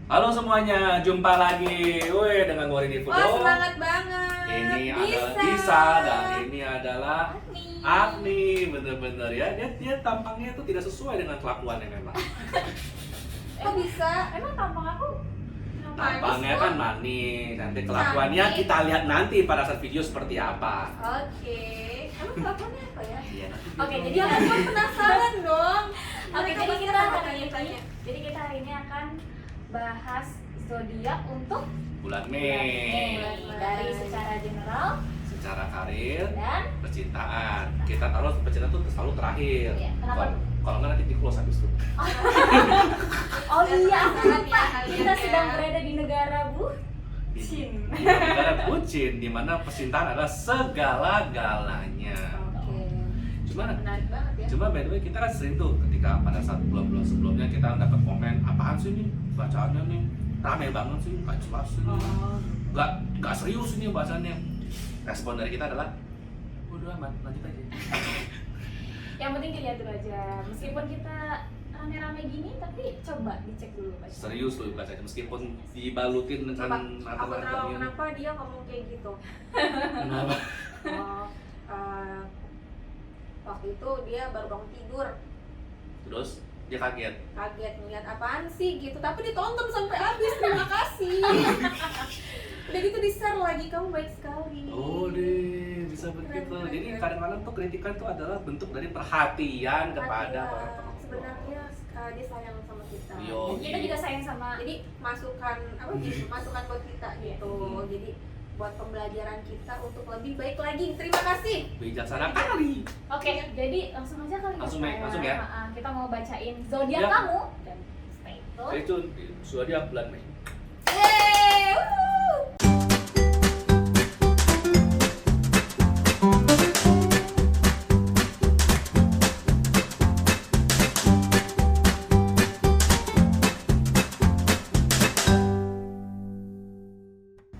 Halo semuanya, jumpa lagi dengan Wari di Wah, semangat banget. Ini adalah Disa dan ini adalah Agni. Bener-bener ya, dia tampangnya tuh tidak sesuai dengan kelakuannya memang. Kok bisa? Emang tampang aku Tampangnya kan manis, nanti kelakuannya Manis. kita lihat nanti pada saat video seperti apa. Oke. Emang kelakuannya apa ya? Iya, nanti Oke, dia jadi Ya ngomong. ampun, penasaran dong. Oke, Mereka jadi pasti kita akan hari bertanya-tanya. ini jadi kita hari ini akan bahas zodiak untuk bulan bulan Mei, Mei dari secara general secara karir, dan percintaan. Kita taruh percintaan tuh selalu terakhir. Iya, kenapa? Kalau nggak nanti di close habis itu. oh iya aku Penasaran lupa ya kalian kita ya. sedang berada di negara Di bucin. negara bucin, di mana percintaan adalah segala-galanya. Oke. Cuma Menarik banget ya. Cuma by the way kita kan sering tuh ketika pada saat bulan-bulan sebelumnya kita dapat komen apaan sih nih bacaannya nih rame banget sih nggak jelas sih Oh. nggak serius ini bahasannya. Respon dari kita adalah udah amat lanjut aja. Yang penting dilihat dulu aja meskipun kita rame-rame gini tapi coba dicek dulu baca. Serius loh bacanya meskipun dibalutin dengan Pak, aku tahu kenapa dia ngomong kayak gitu. Kenapa? Oh, waktu itu dia baru bangun tidur, Terus dia kaget. kaget ngeliat apaan sih gitu, tapi ditonton sampai habis. Terima kasih. Udah gitu di-share lagi, kamu baik sekali. Oh deh bisa begitu. Keren, Jadi keren. kadang-kadang tuh kritikan tuh adalah bentuk dari perhatian kepada Iya, para penonton. sebenarnya dia sayang sama kita. Yo. Dan kita juga sayang sama Jadi masukan apa gitu, masukan buat kita gitu. Hmm. Jadi buat pembelajaran kita untuk lebih baik lagi. Terima kasih. Bijaksana kali. Oke, jadi langsung aja kali Langsung, ya. Mek, langsung ya. Kita mau bacain zodiak Ya. kamu dan stay tune. Stay tune. Sudah dia bulan Mei. Yeay! Wuhu!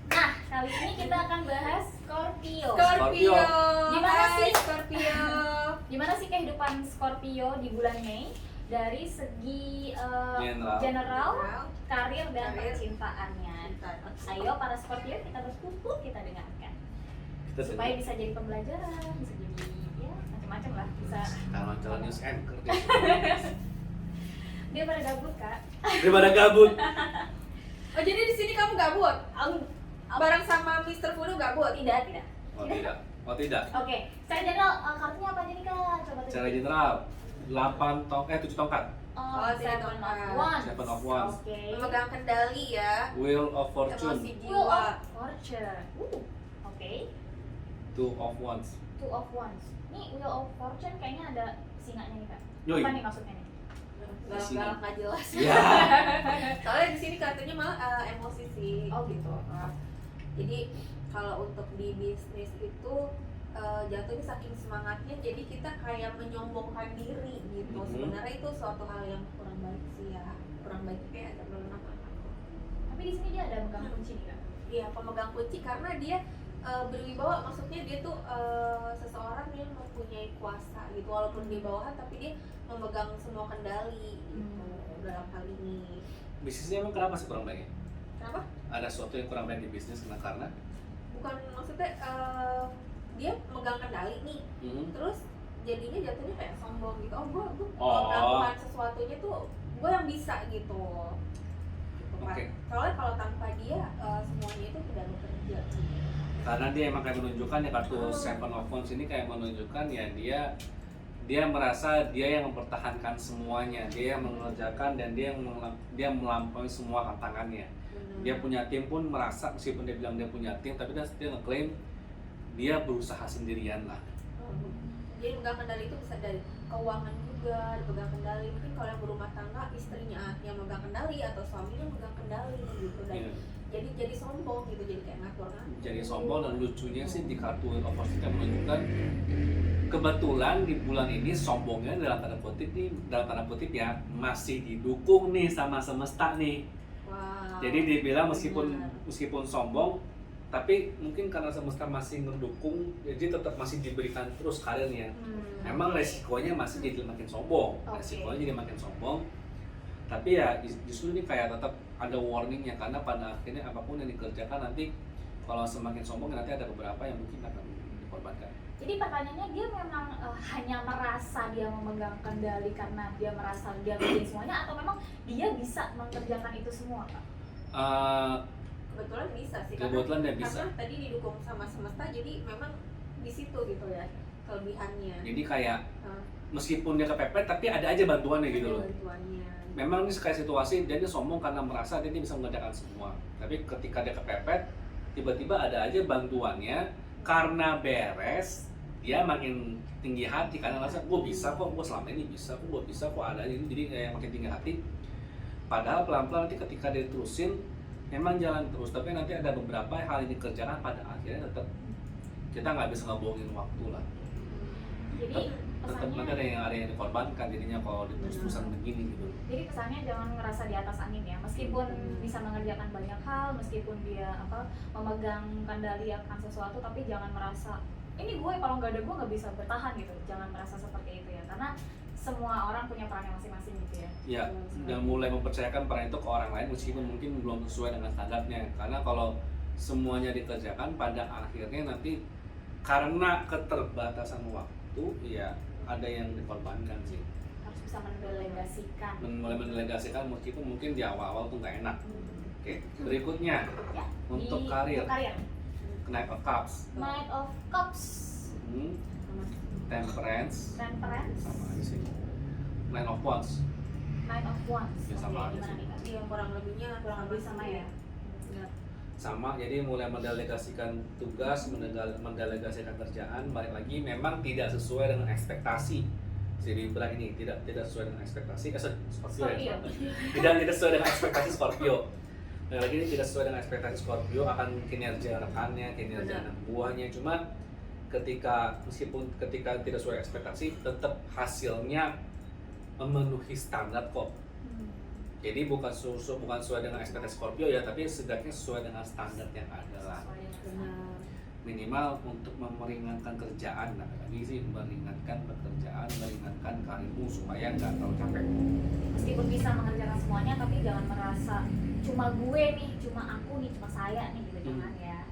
Nah, kali ini kita akan bahas Scorpio. Scorpio. Gimana Hai, sih? Scorpio? Gimana sih kehidupan Scorpio di bulan Mei dari segi General. general, karir dan Karir. percintaannya? Ayo para Scorpio kita berkumpul kita dengarkan Kita supaya bisa jadi pembelajaran, bisa jadi ya macam-macam lah, bisa calon-calon news anchor dia pada gabut kak. daripada gabut. Oh, jadi di sini kamu gabut? Aku Bareng sama Mr. Fudo gabut? tidak. Oh tidak. Oh tidak. Oke, saya general kartunya apa aja nih kak? Coba Secara tunjukin. general 7 tongkat. Oh, Oh, Seven Seven of of Wands. Seven of Wands. Oke. Memegang kendali ya. Wheel of Emosi Fortune. Wheel jiwa. of Fortune. Oke. 2 of Wands. Two of Wands. Nih Wheel of Fortune kayaknya ada singanya nih kak. Yoi. Apa nih maksudnya nih? Galak-galak nggak jelas. Ya. Soalnya di sini kartunya malah emosi sih. Oh gitu. Jadi kalau untuk di bisnis itu jatuhnya saking semangatnya, jadi kita kayak menyombongkan diri gitu. Mhm. Sebenarnya itu suatu hal yang kurang baik sih ya. Kurang baik kayak agak berlebihan. Tapi di sini dia ada megang kunci nih kak. Iya, pemegang kunci karena dia berwibawa, maksudnya dia tuh seseorang yang mempunyai kuasa gitu, walaupun dia bawahan tapi dia memegang semua kendali gitu dalam hal ini. Bisnisnya emang kenapa sih kurang baik? Kenapa? Ada sesuatu yang kurang baik di bisnis karena Bukan, maksudnya dia megang kendali nih, terus jadinya jatuhnya kayak sombong gitu. Oh, gue Oh. melakukan sesuatunya tuh gue yang bisa gitu. Kan. Oke. Soalnya kalau tanpa dia semuanya itu tidak bekerja. karena dia emang kayak menunjukkan ya kartu Seven of Wands ini kayak menunjukkan ya dia merasa dia yang mempertahankan semuanya, dia yang mengerjakan dan dia melampaui semua tantangannya. Benar. Dia punya tim pun merasa meskipun dia bilang dia punya tim tapi dia ngeklaim dia berusaha sendirian lah. Jadi megang kendali itu bisa dari keuangan juga, dipegang kendali. Mungkin kalau yang berumah tangga istrinya yang megang kendali atau suaminya megang kendali gitu. Dan Iya. jadi sombong gitu, jadi kayak ngatur kan. Jadi sombong dan lucunya sih di kartu Wheel of Fortune kan menunjukkan kebetulan di bulan ini sombongnya dalam tanda kutip ya masih didukung nih sama semesta nih. Wow. Jadi dibilang Benar. meskipun sombong tapi mungkin karena semesta masih mendukung, jadi tetap masih diberikan terus karirnya. Memang resikonya masih jadi makin sombong, resikonya jadi makin sombong. Tapi ya justru ini kayak tetap ada warningnya, karena pada akhirnya apapun yang dikerjakan nanti kalau semakin sombong nanti ada beberapa yang mungkin akan dikorbankan. Jadi pertanyaannya, dia memang hanya merasa dia memegang kendali karena dia merasa dia bikin semuanya, atau memang dia bisa mengerjakan itu semua, Kak? Kebetulan bisa sih, Kebetulan dia bisa. karena tadi didukung sama semesta, jadi memang di situ gitu ya kelebihannya. Jadi kayak meskipun dia kepepet tapi ada aja bantuannya gitu loh. Bantuannya. Memang ini kayak situasi dia sombong karena merasa dia bisa mengerjakan semua. Tapi ketika dia kepepet, tiba-tiba ada aja bantuannya, karena beres dia makin tinggi hati karena merasa gue bisa kok, gue selama ini bisa kok, gue bisa kok, ada ini, jadi kayak makin tinggi hati. Padahal pelan-pelan nanti ketika dia terusin memang jalan terus, tapi nanti ada beberapa hal yang dikerjakan pada akhirnya tetap kita nggak bisa ngebohongin waktu lah. Jadi Tetap nanti ada yang dikorbankan jadinya kalau terus-terusan begini gitu. Jadi pesannya jangan ngerasa di atas angin ya, meskipun bisa mengerjakan banyak hal, meskipun dia memegang kendali akan sesuatu, tapi jangan merasa ini gue, kalau nggak ada gue nggak bisa bertahan gitu. Jangan merasa seperti itu ya, karena semua orang punya perannya masing-masing gitu ya. Ya, dan mulai mempercayakan peran itu ke orang lain meskipun mungkin belum sesuai dengan standarnya. Karena kalau semuanya dikerjakan pada akhirnya nanti karena keterbatasan waktu, ya ada yang dikorbankan sih. Harus bisa mendelegasikan. Mulai mendelegasikan meskipun mungkin di awal-awal tuh nggak enak. Oke, berikutnya Ya, untuk di karir, karir. Knight of Cups, Knight of Cups. Temperance, Temperance. sama aja sih. Nine of Wands, Knight of Wands. Ya, sama Oke, aja gimana sih. nih, Kak? Yang kurang lebihnya Kurang lebih sama ya. sama. Jadi mulai mendelegasikan tugas, mendelegasikan kerjaan. Balik lagi memang tidak sesuai dengan ekspektasi. Si Libra ini tidak sesuai dengan ekspektasi. Scorpio ya. Tidak sesuai dengan ekspektasi Scorpio. Balik lagi ini tidak sesuai dengan ekspektasi Scorpio akan kinerja rekannya, kinerja anak buahnya. Cuma meskipun ketika tidak sesuai ekspektasi, tetap hasilnya memenuhi standar kok. Jadi bukan sesuai dengan ekspektasi Scorpio ya, tapi setidaknya sesuai dengan standar yang ada lah. Minimal untuk meringankan kerjaan, nah lagi sih meringankan pekerjaan, meringankan karirmu supaya nggak terlalu capek. Meskipun bisa mengerjakan semuanya, tapi jangan merasa cuma gue nih, cuma aku nih, cuma saya nih gitu, jangan ya.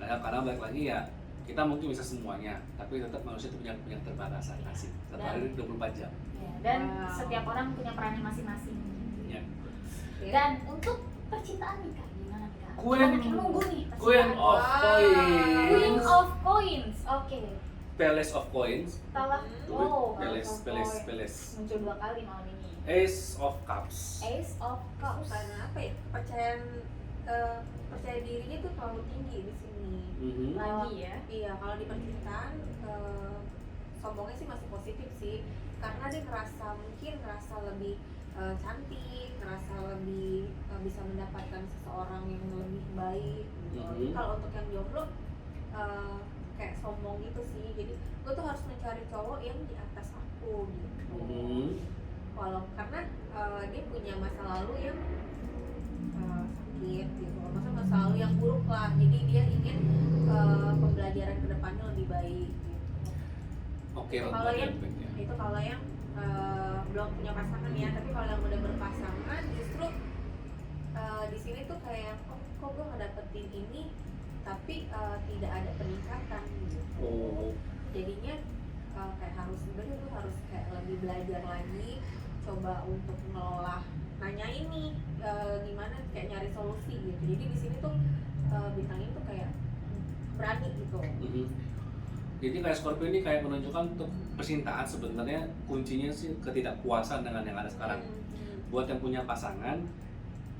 Karena balik lagi ya, kita mungkin bisa semuanya, tapi tetap manusia itu punya terbatasan asik. Satu hari 24 jam. Ya, dan setiap orang punya perannya masing-masing. Ya. Dan untuk percintaan nih Kak, gimana nih Kak? Queen Banyak yang nunggu nih Queen percintaan. of Coins. Queen of Coins, oke. Palace of Coins. Salah. Oh, Palace. Muncul 2 kali malam ini. Ace of Cups. Ace of Cups. Karena apa ya, percaya dirinya tuh terlalu tinggi di sini. Lagi ya. Iya, kalau di percintaan sombongnya sih masih positif sih, karena dia mungkin ngerasa lebih cantik, ngerasa lebih bisa mendapatkan seseorang yang lebih baik gitu. Kalau untuk yang jomblo kayak sombong gitu sih, jadi gue tuh harus mencari cowok yang di atas aku gitu. Karena dia punya masa lalu yang sakit gitu, masa lalu yang buruk lah, jadi dia ingin pembelajaran kedepannya lebih baik gitu. Oke, Kalau yang belum punya pasangan ya, tapi kalau yang udah berpasangan justru di sini tuh kayak kok gue ngedapetin ini tapi tidak ada peningkatan gitu. Jadinya kayak harus kayak lebih belajar lagi, coba untuk mengelola, nanya ini gimana, kayak nyari solusi gitu. Jadi di sini tuh bintang itu kayak berani gitu. Jadi kayak Scorpio ini kayak menunjukkan untuk percintaan sebenarnya kuncinya sih ketidakpuasan dengan yang ada sekarang. Buat yang punya pasangan,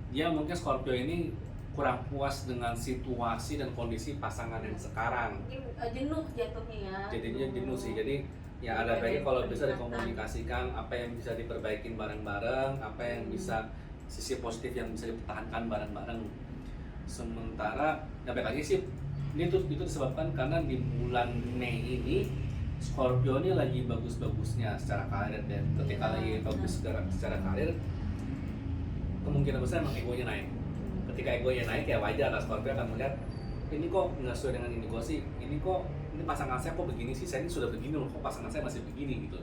dia mungkin Scorpio ini kurang puas dengan situasi dan kondisi pasangan yang sekarang. Mungkin jenuh jatuhnya ya. Jadinya jenuh sih. Jadi ya ada baiknya kalau bisa dikomunikasikan apa yang bisa diperbaikin bareng-bareng, apa yang bisa sisi positif yang bisa dipertahankan bareng-bareng. Sementara ya baik lagi sih, itu disebabkan karena di bulan Mei ini Scorpio ini lagi bagus-bagusnya secara karir, dan ketika lagi bagus secara karir, kemungkinan besar emang egonya naik. Ketika egonya naik ya wajar lah Scorpio akan melihat ini kok nggak sesuai dengan ini gue sih, ini pasangan saya kok begini sih, saya ini sudah begini loh, kok pasangan saya masih begini gitu.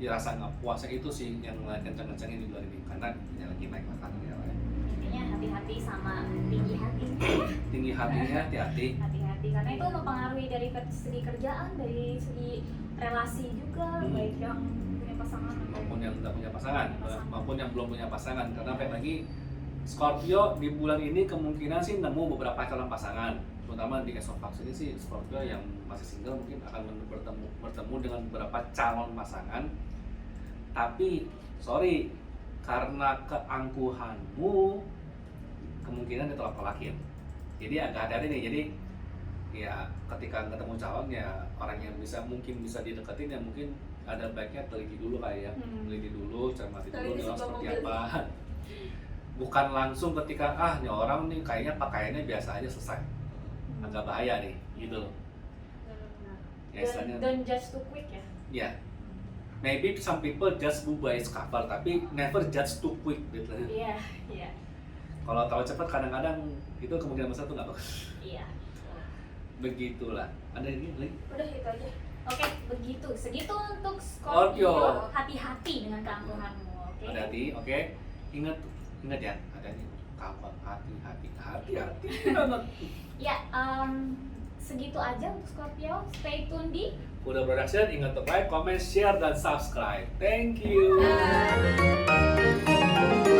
Ya rasa nggak puasnya itu sih yang mulai kencang-kencangnya di bulan ini, karena ya lagi naik makanannya. Intinya hati-hati sama tinggi hati. Tinggi hatinya hati-hati. Hati-hati karena itu mempengaruhi dari segi kerjaan, dari segi relasi juga, baik yang punya pasangan Maupun yang tidak punya pasangan, maupun yang belum punya pasangan. Karena kayak lagi Scorpio di bulan ini kemungkinan sih nemu beberapa calon pasangan, terutama di Esofax ini sih Scorpio yang masih single mungkin akan bertemu dengan beberapa calon pasangan. Tapi sorry, karena keangkuhanmu kemungkinan ditolak-tolakin. Jadi agak hati-hati nih. Jadi ya ketika ketemu calon ya orang yang mungkin bisa dideketin ya mungkin ada baiknya teliti dulu kayak ya. Teliti dulu, cermati dulu dengan seperti apa. Bukan langsung ketika nih orang nih kayaknya pakaiannya biasa aja selesai. Agak bahaya nih, gitu loh. Ya, don't judge too quick ya. Ya. Maybe some people judge book by its cover, tapi never judge too quick gitu. Iya. Kalau tahu cepat kadang-kadang itu kemungkinan besar tuh nggak bagus. Iya. Begitulah. Ada ini lagi? Udah itu aja. Oke, begitu. Segitu untuk Scorpio. Scorpio. Hati-hati dengan keangkuhanmu, oke? Hati-hati, oke. Ingat ya, ada ini kawan hati-hati banget. Ya, segitu aja untuk Scorpio. Stay tune di Udah Production, ingat untuk like, comment, share, dan subscribe. Thank you. Bye.